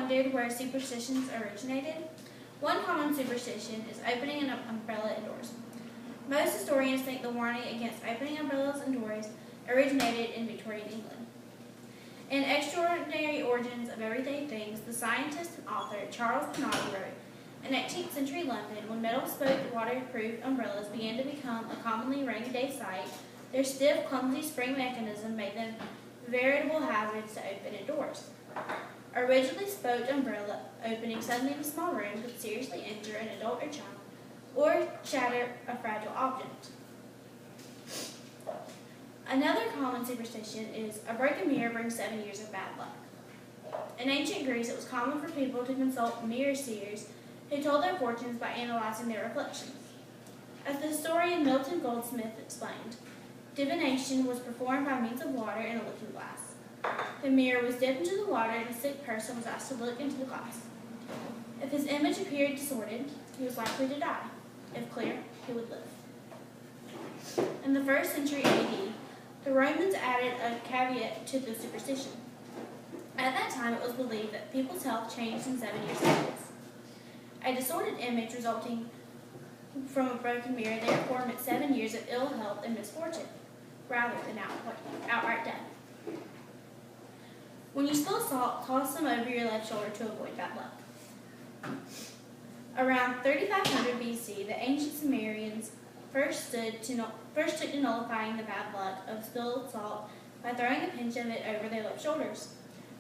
wondered where superstitions originated? One common superstition is opening an umbrella indoors. Most historians think the warning against opening umbrellas indoors originated in Victorian England. In Extraordinary Origins of Everyday Things, the scientist and author Charles Pennock wrote, in 18th century London, when metal-spoked waterproof umbrellas began to become a commonly rainy-day sight, their stiff, clumsy spring mechanism made them veritable hazards to open indoors. A rigidly spoked umbrella opening suddenly in a small room could seriously injure an adult or child, or shatter a fragile object. Another common superstition is a broken mirror brings 7 years of bad luck. In ancient Greece, it was common for people to consult mirror seers who told their fortunes by analyzing their reflections. As the historian Milton Goldsmith explained, divination was performed by means of water in a looking glass. The mirror was dipped into the water and a sick person was asked to look into the glass. If his image appeared disordered, he was likely to die. If clear, he would live. In the 1st century AD, the Romans added a caveat to the superstition. At that time, it was believed that people's health changed in 7-year cycles. A distorted image resulting from a broken mirror therefore meant 7 years of ill health and misfortune, rather than outright death. When you spill salt, toss some over your left shoulder to avoid bad luck. Around 3500 BC, the ancient Sumerians first took to nullifying the bad luck of spilled salt by throwing a pinch of it over their left shoulders.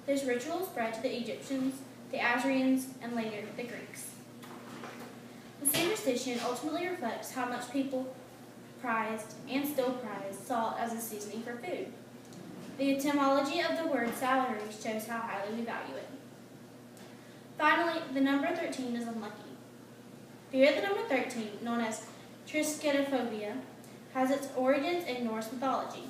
This ritual spread to the Egyptians, the Assyrians, and later the Greeks. The superstition ultimately reflects how much people prized, and still prize, salt as a seasoning for food. The etymology of the word salary shows how highly we value it. Finally, the number 13 is unlucky. Fear of the number 13, known as triskaidekaphobia, has its origins in Norse mythology.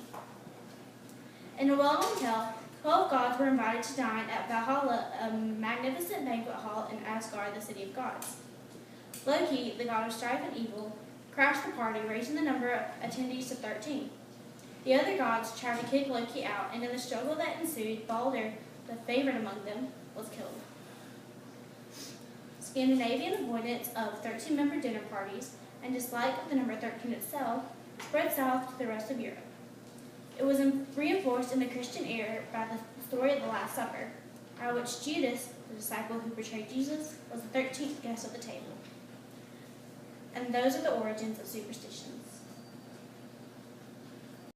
In a well-known tale, 12 gods were invited to dine at Valhalla, a magnificent banquet hall in Asgard, the city of gods. Loki, the god of strife and evil, crashed the party, raising the number of attendees to 13. The other gods tried to kick Loki out, and in the struggle that ensued, Balder, the favorite among them, was killed. Scandinavian avoidance of 13-member dinner parties and dislike of the number 13 itself spread south to the rest of Europe. It was reinforced in the Christian era by the story of the Last Supper, by which Judas, the disciple who betrayed Jesus, was the 13th guest at the table. And those are the origins of superstitions.